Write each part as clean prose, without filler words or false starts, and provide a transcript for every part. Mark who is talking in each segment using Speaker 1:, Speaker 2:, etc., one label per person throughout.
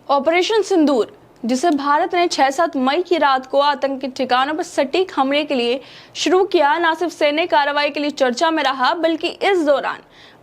Speaker 1: Operation सिंदूर, जिसे भारत ने 6-7 मई की रात को आतंकी ठिकानों पर सटीक हमले के लिए शुरू किया, न सिर्फ सैन्य कार्रवाई के लिए चर्चा में रहा, बल्कि इस दौरान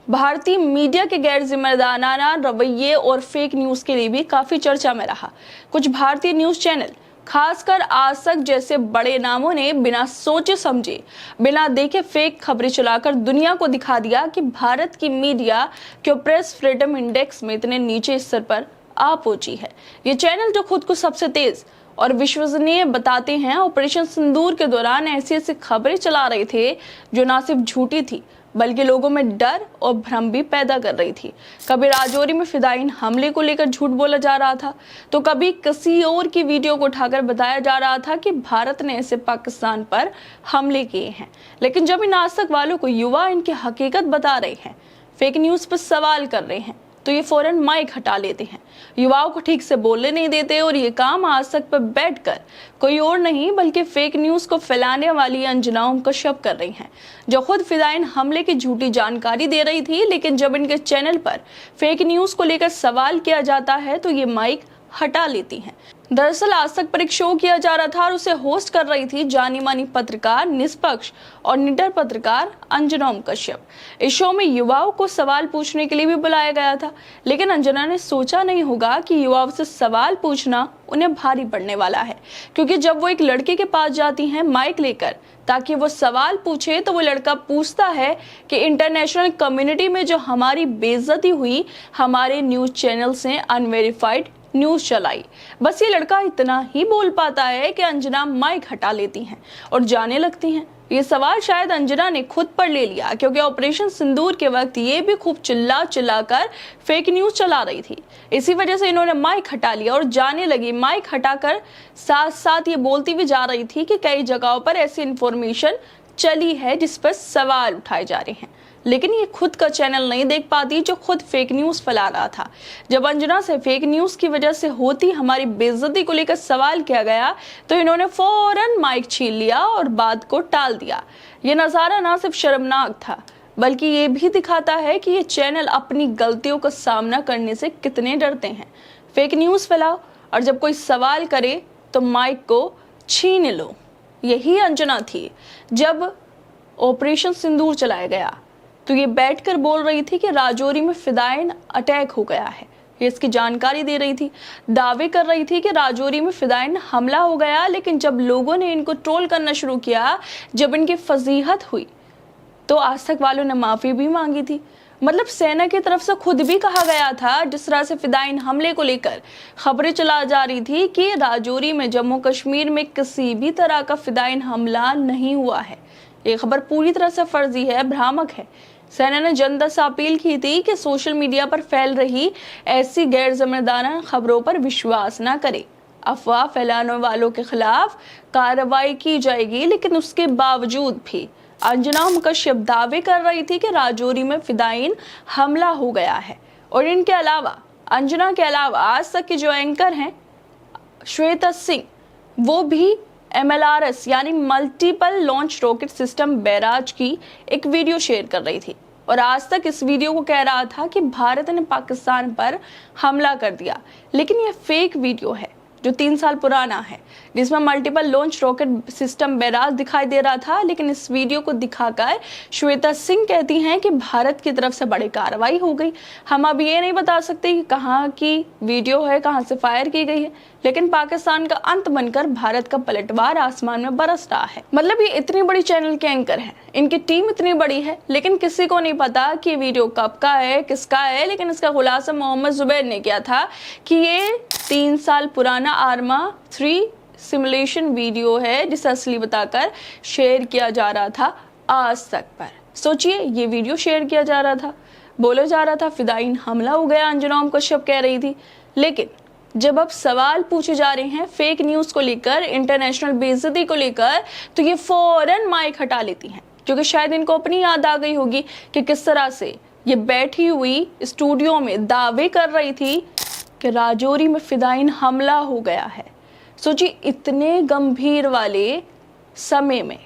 Speaker 1: भारतीय मीडिया के गैर जिम्मेदाराना रवैये और फेक न्यूज के लिए भी काफी चर्चा में रहा। कुछ भारतीय न्यूज चैनल, खासकर आज तक जैसे बड़े नामों ने बिना सोचे समझे, बिना देखे फेक खबरें चलाकर दुनिया को दिखा दिया कि भारत की मीडिया क्यों प्रेस फ्रीडम इंडेक्स में इतने नीचे स्तर पर आ पहुंची है। ये चैनल जो खुद को सबसे तेज और विश्वसनीय बताते हैं, ऑपरेशन सिंदूर के दौरान ऐसी ऐसी खबरें चला रहे थे जो ना सिर्फ झूठी थी बल्कि लोगों में डर और भ्रम भी पैदा कर रही थी। कभी राजौरी में फिदायीन हमले को लेकर झूठ बोला जा रहा था, तो कभी किसी और की वीडियो को उठाकर बताया जा रहा था कि भारत ने ऐसे पाकिस्तान पर हमले किए हैं। लेकिन जब इन आज तक वालों को युवा इनकी हकीकत बता रहे हैं, फेक न्यूज पर सवाल कर रहे हैं, तो ये फौरन माइक हटा लेते हैं, युवाओं को ठीक से बोलने नहीं देते। और ये काम आज तक पर बैठकर कोई और नहीं बल्कि फेक न्यूज को फैलाने वाली अंजना ओम कश्यप कर रही हैं, जो खुद फिदायीन हमले की झूठी जानकारी दे रही थी। लेकिन जब इनके चैनल पर फेक न्यूज को लेकर सवाल किया जाता है तो ये माइक हटा लेती हैं। दरअसल आज तक पर एक शो किया जा रहा था और उसे होस्ट कर रही थी जानी मानी पत्रकार, निष्पक्ष और निडर पत्रकार अंजना ओम कश्यप। इस शो में युवाओं को सवाल पूछने के लिए भी बुलाया गया था, लेकिन अंजना ने सोचा नहीं होगा कि युवाओं से सवाल पूछना उन्हें भारी पड़ने वाला है, क्योंकि जब वो एक लड़के के पास जाती हैं माइक लेकर ताकि वो सवाल पूछे, तो वो लड़का पूछता है कि इंटरनेशनल कम्युनिटी में जो हमारी बेइज्जती हुई, हमारे न्यूज चैनल से अनवेरिफाइड न्यूज चलाई। बस ये लड़का इतना ही बोल पाता है कि अंजना माइक हटा लेती हैं और जाने लगती हैं। ये सवाल शायद अंजना ने खुद पर ले लिया, क्योंकि ऑपरेशन सिंदूर के वक्त ये भी खूब चिल्ला कर फेक न्यूज चला रही थी। इसी वजह से इन्होंने माइक हटा लिया और जाने लगी। माइक हटाकर साथ साथ ये बोलती भी जा रही थी कि कई जगहों पर ऐसी इंफॉर्मेशन चली है जिस पर सवाल उठाए जा रहे हैं, लेकिन ये खुद का चैनल नहीं देख पाती जो खुद फेक न्यूज फैला रहा था। जब अंजना से फेक न्यूज की वजह से होती हमारी बेइज्जती को लेकर सवाल किया गया, तो इन्होंने फौरन माइक छीन लिया और बात को टाल दिया। ये नजारा ना सिर्फ शर्मनाक था बल्कि ये भी दिखाता है कि ये चैनल अपनी गलतियों का सामना करने से कितने डरते हैं। फेक न्यूज फैलाओ और जब कोई सवाल करे तो माइक को छीन लो। यही अंजना थी। जब ऑपरेशन सिंदूर चलाया गया तो ये बैठकर बोल रही थी कि राजौरी में फिदायीन अटैक हो गया है, ये इसकी जानकारी दे रही थी। दावे कर रही थी कि राजौरी में फिदायीन हमला हो गया। लेकिन जब लोगों ने इनको ट्रोल करना शुरू किया, जब इनकी फजीहत हुई, तो आज तक वालों ने माफी भी मांगी थी। मतलब सेना की तरफ से खुद भी कहा गया था। जिस तरह से फिदायीन हमले को लेकर खबरें चला जा रही थी कि राजौरी में, जम्मू कश्मीर में किसी भी तरह का फिदायीन हमला नहीं हुआ है, ये खबर पूरी तरह से फर्जी है, भ्रामक है। सेना ने जनता से अपील की थी कि सोशल मीडिया पर फैल रही ऐसी गैर जिम्मेदाराना खबरों पर विश्वास न करें। अफवाह फैलाने वालों के खिलाफ कार्रवाई की जाएगी। लेकिन उसके बावजूद भी अंजना ओम कश्यप दावे कर रही थी कि राजौरी में फिदायीन हमला हो गया है। और इनके अलावा, अंजना के अलावा, आज तक के जो एंकर हैं श्वेता सिंह, वो भी MLRS यानी multiple launch rocket system barrage की एक वीडियो शेयर कर रही थी और आज तक इस वीडियो को कह रहा था कि भारत ने पाकिस्तान पर हमला कर दिया। लेकिन यह फेक वीडियो है जो 3 साल पुराना है, जिसमें multiple launch rocket system barrage दिखाई दे रहा था। लेकिन इस वीडियो को दिखाकर श्वेता सिंह कहती हैं कि भारत की तरफ से बड़ी कार्रवाई हो गई। हम अब ये नहीं बता सकते कि कहाँ की वीडियो है, कहाँ से फायर की गई है, लेकिन पाकिस्तान का अंत बनकर भारत का पलटवार आसमान में बरस रहा है। मतलब ये इतनी बड़ी चैनल के एंकर हैं, इनकी टीम इतनी बड़ी है, लेकिन किसी को नहीं पता कि वीडियो कब का है, किसका है। लेकिन इसका खुलासा मोहम्मद जुबैर ने किया था कि ये 3 साल पुराना आर्मा 3 सिमुलेशन वीडियो है, जिसे असली बताकर शेयर किया जा रहा था आज तक पर। सोचिए, ये वीडियो शेयर किया जा रहा था, बोला जा रहा था फिदायीन हमला हो गया, अंजना ओम कश्यप कह रही थी। लेकिन जब अब सवाल पूछे जा रहे हैं फेक न्यूज को लेकर, इंटरनेशनल बेइज्जती को लेकर, तो ये फौरन माइक हटा लेती हैं, क्योंकि शायद इनको अपनी याद आ गई होगी कि किस तरह से ये बैठी हुई स्टूडियो में दावे कर रही थी कि राजौरी में फिदायीन हमला हो गया है। सोचिए, इतने गंभीर वाले समय में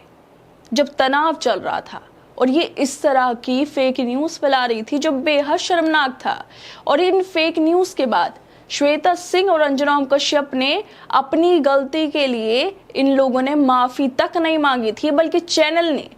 Speaker 1: जब तनाव चल रहा था और ये इस तरह की फेक न्यूज फैला रही थी जो बेहद शर्मनाक था। और इन फेक न्यूज के बाद श्वेता सिंह और अंजना कश्यप ने अपनी गलती के लिए इन लोगों ने माफी तक नहीं मांगी थी, बल्कि चैनल ने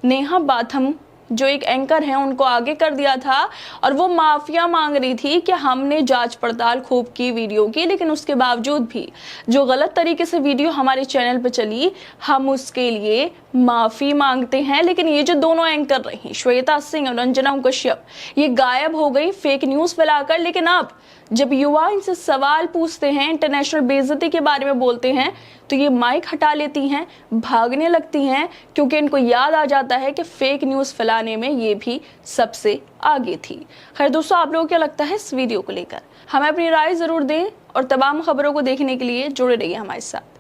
Speaker 1: नेहा बाथम जो एक एंकर हैं उनको आगे कर दिया था और वो माफिया मांग रही थी कि हमने जांच पड़ताल खूब की वीडियो की, लेकिन उसके बावजूद भी जो गलत तरीके से वीडियो हमारे चैनल पे चली हम उसके लिए माफी मांगते हैं। लेकिन ये जो दोनों एंकर रही श्वेता सिंह और अंजना कश्यप ये गायब हो गई फेक न्यूज फैलाकर। लेकिन अब जब युवा इनसे सवाल पूछते हैं, इंटरनेशनल बेइज्जती के बारे में बोलते हैं, तो ये माइक हटा लेती हैं, भागने लगती हैं, क्योंकि इनको याद आ जाता है कि फेक न्यूज़ फैलाने में ये भी सबसे आगे थी। खैर दोस्तों, आप लोगों को क्या लगता है इस वीडियो को लेकर? हमें अपनी राय ज़रूर दें और तमाम खबरों को देखने के लिए जुड़े रहिए हमारे साथ।